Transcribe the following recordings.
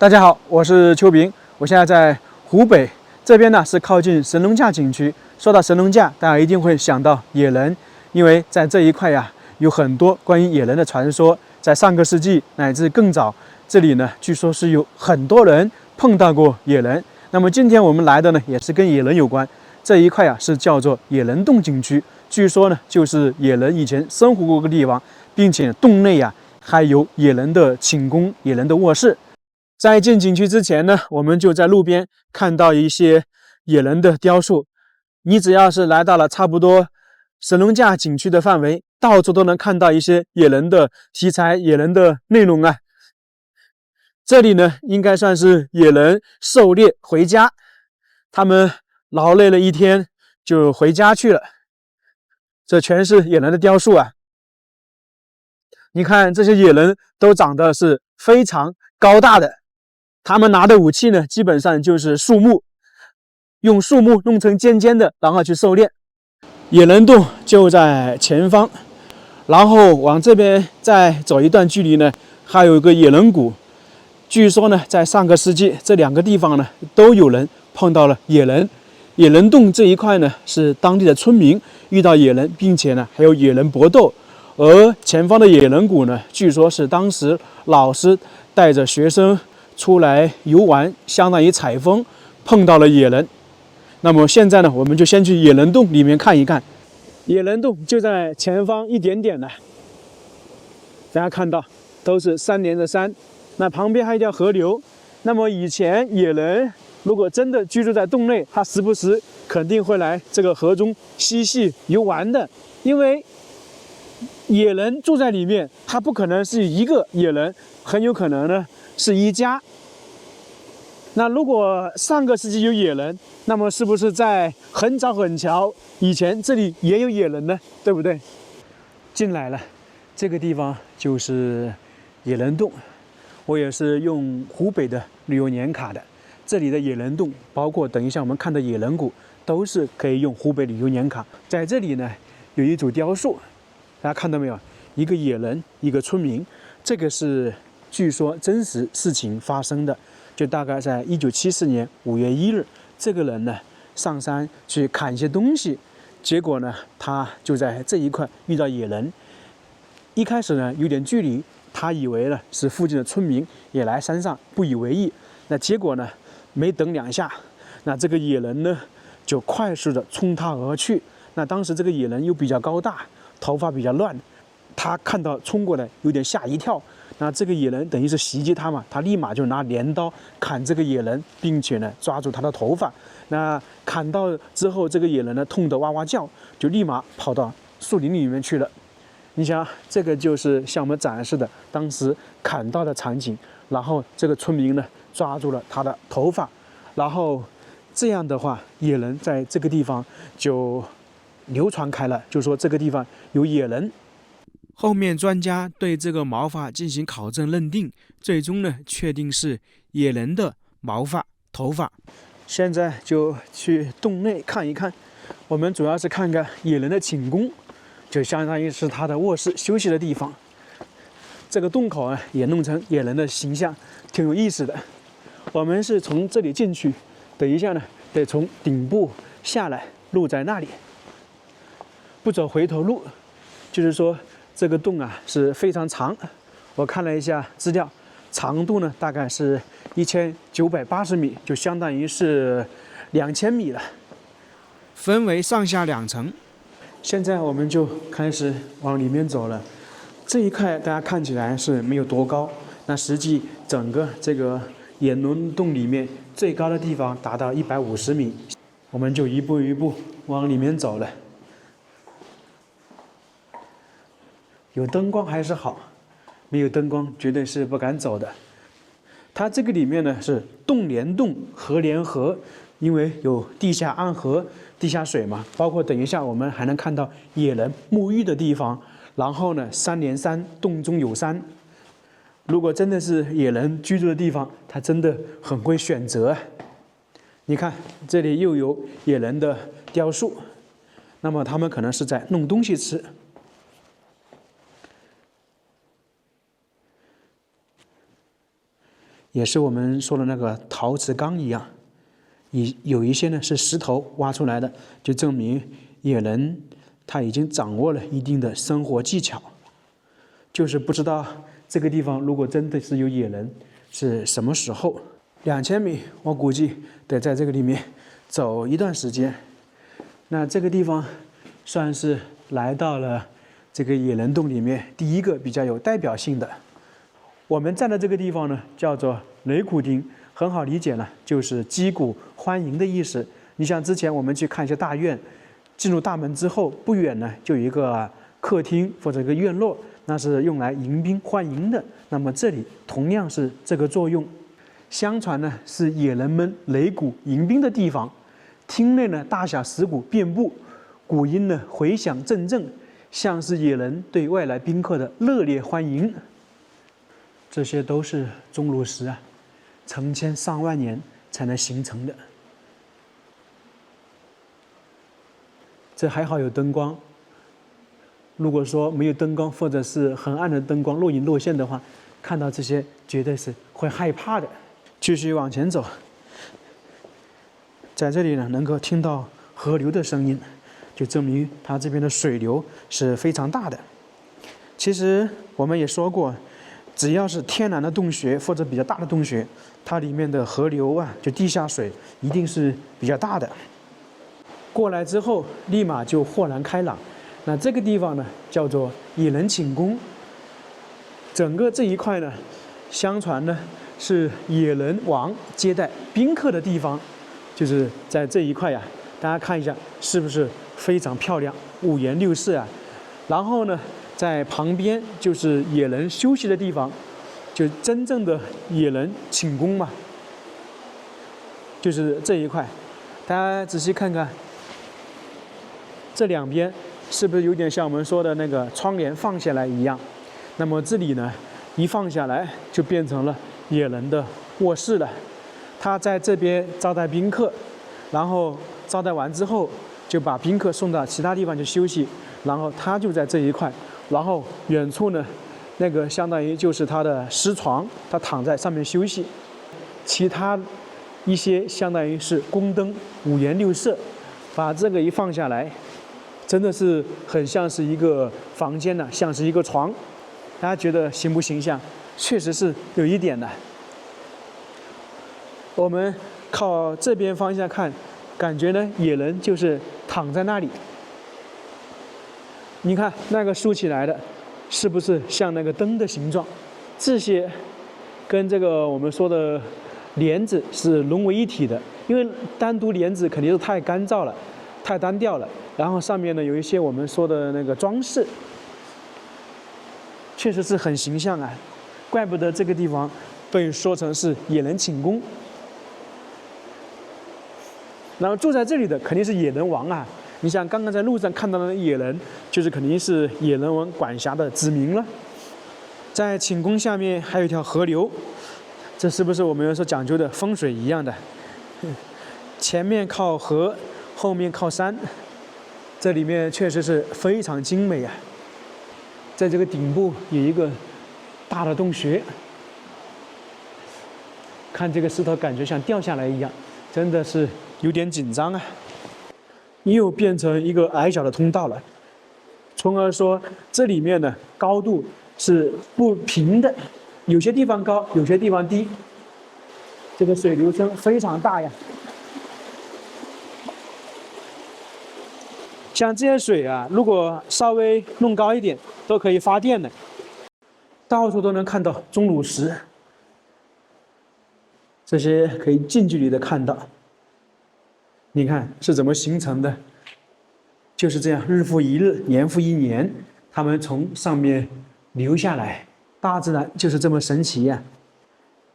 大家好，我是邱平，我现在在湖北这边呢，是靠近神农架景区。说到神农架，大家一定会想到野人，因为在这一块呀，有很多关于野人的传说。在上个世纪乃至更早，这里呢，据说是有很多人碰到过野人。那么今天我们来的呢，也是跟野人有关。这一块啊，是叫做野人洞景区，据说呢，就是野人以前生活过的地方，并且洞内啊，还有野人的寝宫、野人的卧室。在进景区之前呢，我们就在路边看到一些野人的雕塑。你只要是来到了差不多神农架景区的范围，到处都能看到一些野人的题材、野人的内容啊。这里呢，应该算是野人狩猎回家，他们劳累了一天就回家去了。这全是野人的雕塑啊！你看这些野人都长得是非常高大的。他们拿的武器呢，基本上就是树木，用树木弄成尖尖的，然后去狩猎。野人洞就在前方，然后往这边再走一段距离呢，还有一个野人谷。据说呢，在上个世纪，这两个地方呢都有人碰到了野人。野人洞这一块呢，是当地的村民遇到野人，并且呢还有野人搏斗。而前方的野人谷呢，据说是当时老师带着学生出来游玩，相当于采风，碰到了野人。那么现在呢，我们就先去野人洞里面看一看。野人洞就在前方一点点的，大家看到都是山连着山，那旁边还有一条河流。那么以前野人如果真的居住在洞内，他时不时肯定会来这个河中嬉戏游玩的，因为野人住在里面，他不可能是一个野人，很有可能呢是一家。那如果上个世纪有野人，那么是不是在很早很早以前这里也有野人呢？对不对？进来了，这个地方就是野人洞。我也是用湖北的旅游年卡的，这里的野人洞，包括等一下我们看的野人谷，都是可以用湖北旅游年卡。在这里呢，有一组雕塑，大家看到没有？一个野人，一个村民，这个是据说真实事情发生的。就大概在1974年5月1日，这个人呢上山去砍一些东西，结果呢他就在这一块遇到野人。一开始呢有点距离，他以为呢是附近的村民也来山上，不以为意。那结果呢没等2下，那这个野人呢就快速的冲他而去。那当时这个野人又比较高大，头发比较乱，他看到冲过来有点吓一跳。那这个野人等于是袭击他嘛，他立马就拿镰刀砍这个野人，并且呢抓住他的头发。那砍到之后，这个野人呢痛得哇哇叫，就立马跑到树林里面去了。你想，这个就是向我们展示的当时砍到的场景。然后这个村民呢抓住了他的头发，然后这样的话，野人在这个地方就流传开了，就说这个地方有野人。后面专家对这个毛发进行考证认定，最终呢确定是野人的毛发头发。现在就去洞内看一看，我们主要是看看野人的寝宫，就相当于是他的卧室休息的地方。这个洞口啊也弄成野人的形象，挺有意思的。我们是从这里进去，等一下呢得从顶部下来，路在那里，不走回头路。就是说这个洞啊是非常长，我看了一下资料，长度呢大概是1980米，就相当于是2000米了。分为上下2层。现在我们就开始往里面走了。这一块大家看起来是没有多高，那实际整个这个野人洞里面最高的地方达到150米。我们就一步一步往里面走了。有灯光还是好，没有灯光绝对是不敢走的。它这个里面呢是洞连洞，河连河，因为有地下暗河、地下水嘛。包括等一下我们还能看到野人沐浴的地方，然后呢山连山，洞中有山。如果真的是野人居住的地方，他真的很会选择。你看这里又有野人的雕塑，那么他们可能是在弄东西吃。也是我们说的那个陶瓷缸一样，有一些呢是石头挖出来的，就证明野人他已经掌握了一定的生活技巧。就是不知道这个地方如果真的是有野人，是什么时候？2000米，我估计得在这个里面走一段时间。那这个地方算是来到了这个野人洞里面第一个比较有代表性的。我们站的这个地方呢，叫做雷鼓町，很好理解呢，就是击鼓欢迎的意思。你像之前我们去看一些大院，进入大门之后不远呢，就有一个客厅或者一个院落，那是用来迎宾欢迎的。那么这里同样是这个作用。相传呢，是野人们擂鼓迎宾的地方。厅内呢，大小石鼓遍布，鼓音呢回响阵阵，像是野人对外来宾客的热烈欢迎。这些都是钟乳石啊，成千上万年才能形成的。这还好有灯光，如果说没有灯光，或者是很暗的灯光若隐若现的话，看到这些绝对是会害怕的。继续往前走，在这里呢，能够听到河流的声音，就证明它这边的水流是非常大的。其实我们也说过，只要是天然的洞穴或者比较大的洞穴，它里面的河流啊，就地下水一定是比较大的。过来之后，立马就豁然开朗。那这个地方呢，叫做野人寝宫。整个这一块呢，相传呢是野人王接待宾客的地方，就是在这一块呀。大家看一下，是不是非常漂亮，五颜六色啊？然后呢，在旁边就是野人休息的地方，就真正的野人寝宫嘛，就是这一块。大家仔细看看，这两边是不是有点像我们说的那个窗帘放下来一样？那么这里呢，一放下来就变成了野人的卧室了。他在这边招待宾客，然后招待完之后，就把宾客送到其他地方去休息，然后他就在这一块。然后远处呢，那个相当于就是他的尸床，他躺在上面休息。其他一些相当于是宫灯，五颜六色，把这个一放下来，真的是很像是一个房间呢，像是一个床。大家觉得形不形象？确实是有一点的。我们靠这边方向看，感觉呢野人就是躺在那里。你看那个竖起来的，是不是像那个灯的形状？这些跟这个我们说的帘子是融为一体的，因为单独帘子肯定是太干燥了，太单调了。然后上面呢有一些我们说的那个装饰，确实是很形象啊。怪不得这个地方被说成是野人寝宫。然后住在这里的肯定是野人王啊！你想刚刚在路上看到的野人，就是肯定是野人王管辖的子民了。在寝宫下面还有一条河流，这是不是我们所讲究的风水一样的？前面靠河，后面靠山，这里面确实是非常精美啊！在这个顶部有一个大的洞穴，看这个石头感觉像掉下来一样，真的是有点紧张啊！又变成一个矮小的通道了，从而说这里面的高度是不平的，有些地方高，有些地方低。这个水流声非常大呀，像这些水啊，如果稍微弄高一点，都可以发电的。到处都能看到钟乳石，这些可以近距离的看到。你看是怎么形成的？就是这样，日复一日，年复一年，它们从上面流下来。大自然就是这么神奇呀！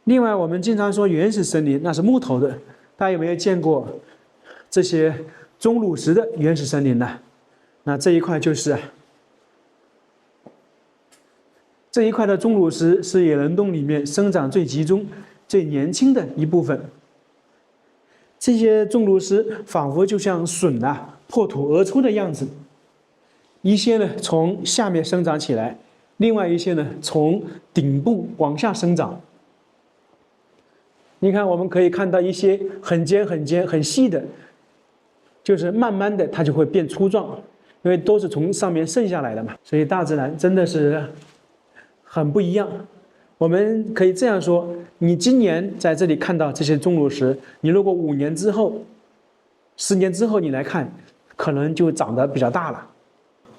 另外，我们经常说原始森林，那是木头的，大家有没有见过这些钟乳石的原始森林呢？那这一块就是这一块的钟乳石，是野人洞里面生长最集中、最年轻的一部分。这些钟乳石仿佛就像笋啊破土而出的样子，一些呢从下面生长起来，另外一些呢从顶部往下生长。你看，我们可以看到一些很尖、很尖、很细的，就是慢慢的它就会变粗壮，因为都是从上面渗下来的嘛。所以大自然真的是很不一样。我们可以这样说：你今年在这里看到这些钟乳石，你如果5年之后、10年之后你来看，可能就长得比较大了。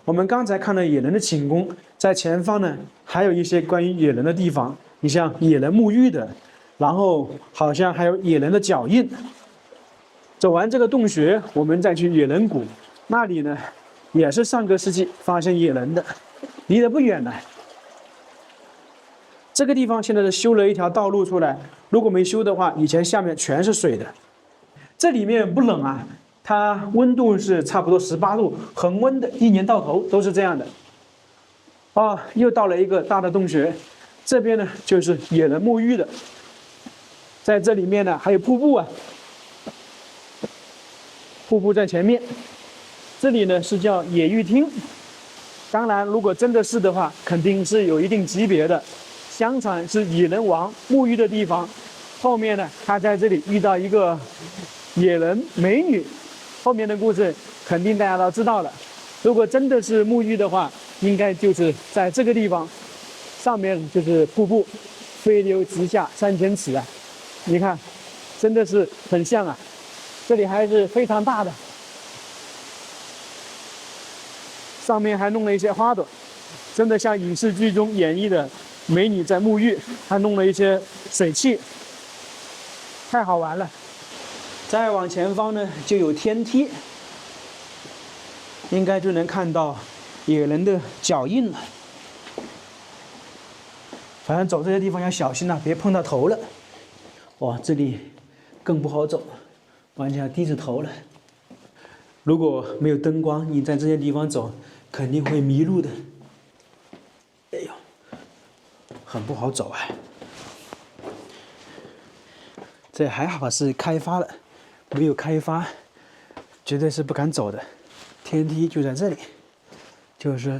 我们刚才看了野人的寝宫，在前方呢还有一些关于野人的地方，你像野人沐浴的，然后好像还有野人的脚印。走完这个洞穴，我们再去野人谷，那里呢也是上个世纪发现野人的，离得不远了。这个地方现在是修了一条道路出来，如果没修的话，以前下面全是水的。这里面不冷啊，它温度是差不多18度，恒温的，一年到头都是这样的。又到了一个大的洞穴，这边呢就是野人沐浴的，在这里面呢还有瀑布啊，瀑布在前面。这里呢是叫野浴厅，当然如果真的是的话，肯定是有一定级别的。相传是野人王沐浴的地方，后面呢他在这里遇到一个野人美女，后面的故事肯定大家都知道了。如果真的是沐浴的话，应该就是在这个地方，上面就是瀑布，飞流直下3000尺啊！你看，真的是很像啊。这里还是非常大的，上面还弄了一些花朵，真的像影视剧中演绎的美女在沐浴，还弄了一些水汽，太好玩了。再往前方呢，就有天梯，应该就能看到野人的脚印了。反正走这些地方要小心啊，别碰到头了。哇，这里更不好走，完全要低着头了。如果没有灯光，你在这些地方走，肯定会迷路的。哎呦，很不好走啊。这还好是开发了，没有开发，绝对是不敢走的。天梯就在这里，就是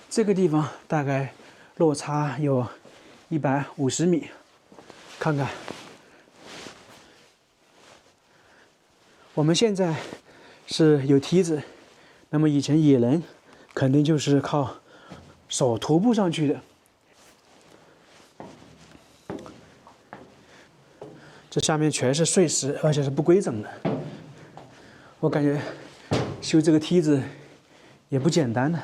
这个地方，大概落差有150米。看看，我们现在是有梯子，那么以前野人肯定就是靠手徒步上去的。这下面全是碎石，而且是不规整的。我感觉修这个梯子也不简单呢，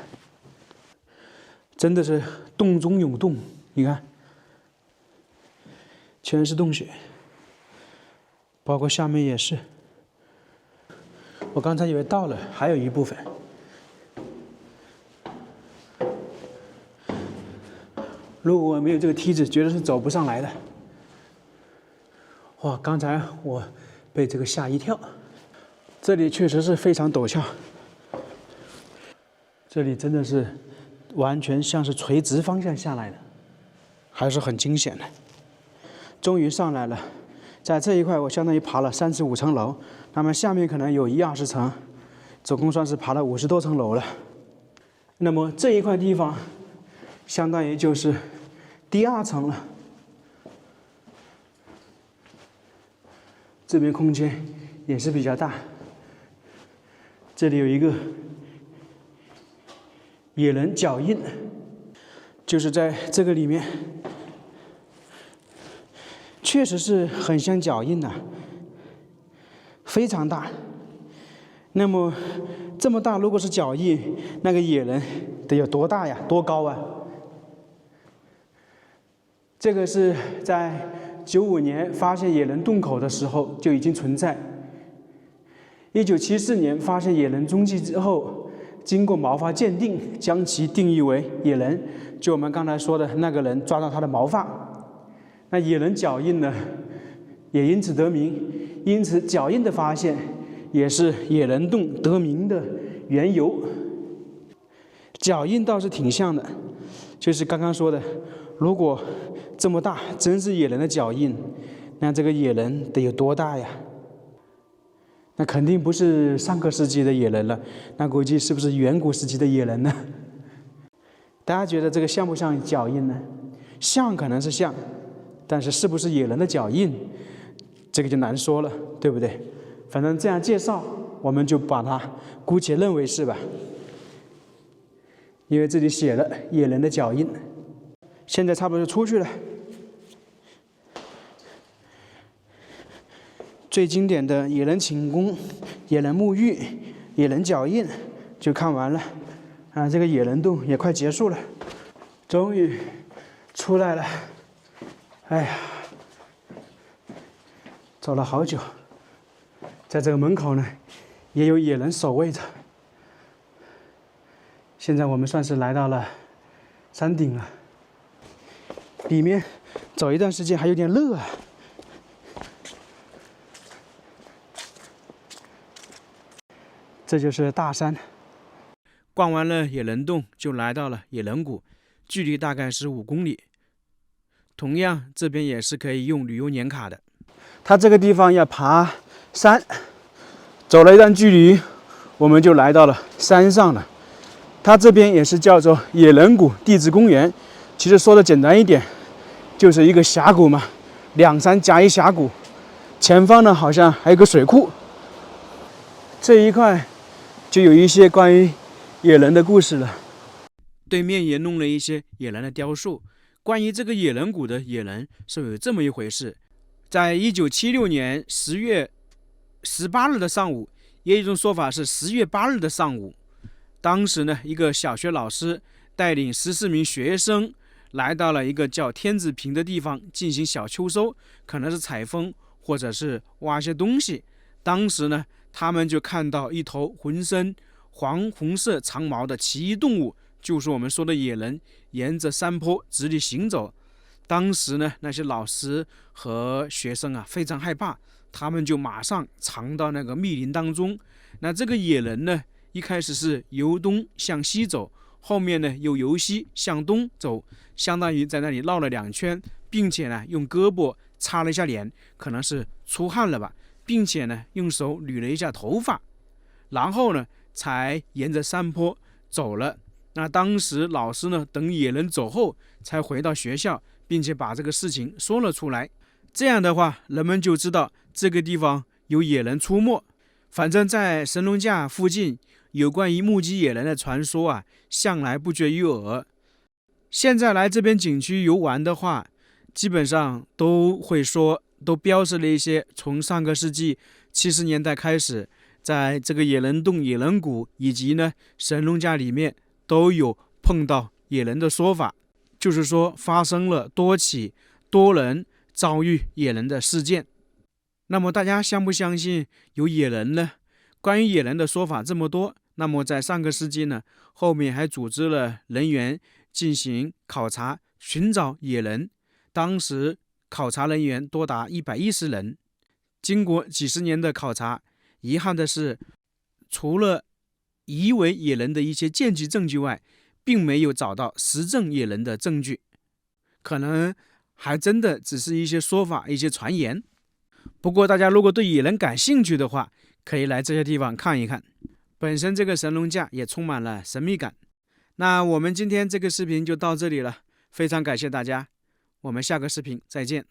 真的是洞中有洞。你看，全是洞穴，包括下面也是。我刚才以为到了，还有一部分。如果没有这个梯子，绝对是走不上来的。哇，刚才我被这个吓一跳。这里确实是非常陡峭，这里真的是完全像是垂直方向下来的，还是很惊险的。终于上来了，在这一块我相当于爬了35层楼，那么下面可能有20层，总共算是爬了50多层楼了。那么这一块地方，相当于就是第2层了。这边空间也是比较大，这里有一个野人脚印，就是在这个里面，确实是很像脚印呐，非常大。那么这么大，如果是脚印，那个野人得有多大呀？多高啊？这个是在95年发现野人洞口的时候就已经存在。1974年发现野人踪迹之后，经过毛发鉴定，将其定义为野人。就我们刚才说的那个人抓到他的毛发，那野人脚印呢，也因此得名。因此，脚印的发现也是野人洞得名的缘由。脚印倒是挺像的，就是刚刚说的，如果这么大，真是野人的脚印，那这个野人得有多大呀？那肯定不是上个世纪的野人了，那估计是不是远古时期的野人呢？大家觉得这个像不像脚印呢？像可能是像，但是是不是野人的脚印，这个就难说了，对不对？反正这样介绍，我们就把它姑且认为是吧。因为这里写了野人的脚印，现在差不多就出去了。最经典的野人寝宫、野人沐浴、野人脚印就看完了啊，这个野人洞也快结束了，终于出来了。哎呀，走了好久，在这个门口呢，也有野人守卫着。现在我们算是来到了山顶了，里面走一段时间还有点热啊。这就是大山。逛完了野人洞，就来到了野人谷，距离大概是5公里。同样，这边也是可以用旅游年卡的。它这个地方要爬山，走了一段距离，我们就来到了山上了。它这边也是叫做野人谷地质公园。其实说的简单一点，就是一个峡谷嘛，2山夹一峡谷，前方呢好像还有个水库。这一块就有一些关于野人的故事了。对面也弄了一些野人的雕塑。关于这个野人谷的野人是有这么一回事：在1976年10月18日的上午，也有一种说法是10月8日的上午。当时呢，一个小学老师带领14名学生来到了一个叫天子坪的地方进行小秋收，可能是采风或者是挖些东西。当时呢，他们就看到一头浑身黄红色长毛的奇异动物，就是我们说的野人，沿着山坡直立行走。当时呢，那些老师和学生啊非常害怕，他们就马上藏到那个密林当中。那这个野人呢，一开始是由东向西走，后面呢又由西向东走，相当于在那里绕了2圈，并且呢用胳膊擦了一下脸，可能是出汗了吧，并且呢用手捋了一下头发，然后呢才沿着山坡走了。那当时老师呢等野人走后才回到学校，并且把这个事情说了出来。这样的话，人们就知道这个地方有野人出没。反正在神农架附近有关于目击野人的传说啊，向来不绝于耳。现在来这边景区游玩的话，基本上都会说，都标示了一些从上个世纪70年代开始，在这个野人洞、野人谷以及呢神农架里面都有碰到野人的说法，就是说发生了多起多人遭遇野人的事件。那么大家相不相信有野人呢？关于野人的说法这么多，那么在上个世纪呢，后面还组织了人员进行考察，寻找野人。当时考察人员多达110人。经过几十年的考察，遗憾的是，除了疑为野人的一些间接证据外，并没有找到实证野人的证据，可能还真的只是一些说法、一些传言。不过大家如果对野人感兴趣的话，可以来这些地方看一看。本身这个神农架也充满了神秘感。那我们今天这个视频就到这里了，非常感谢大家，我们下个视频再见。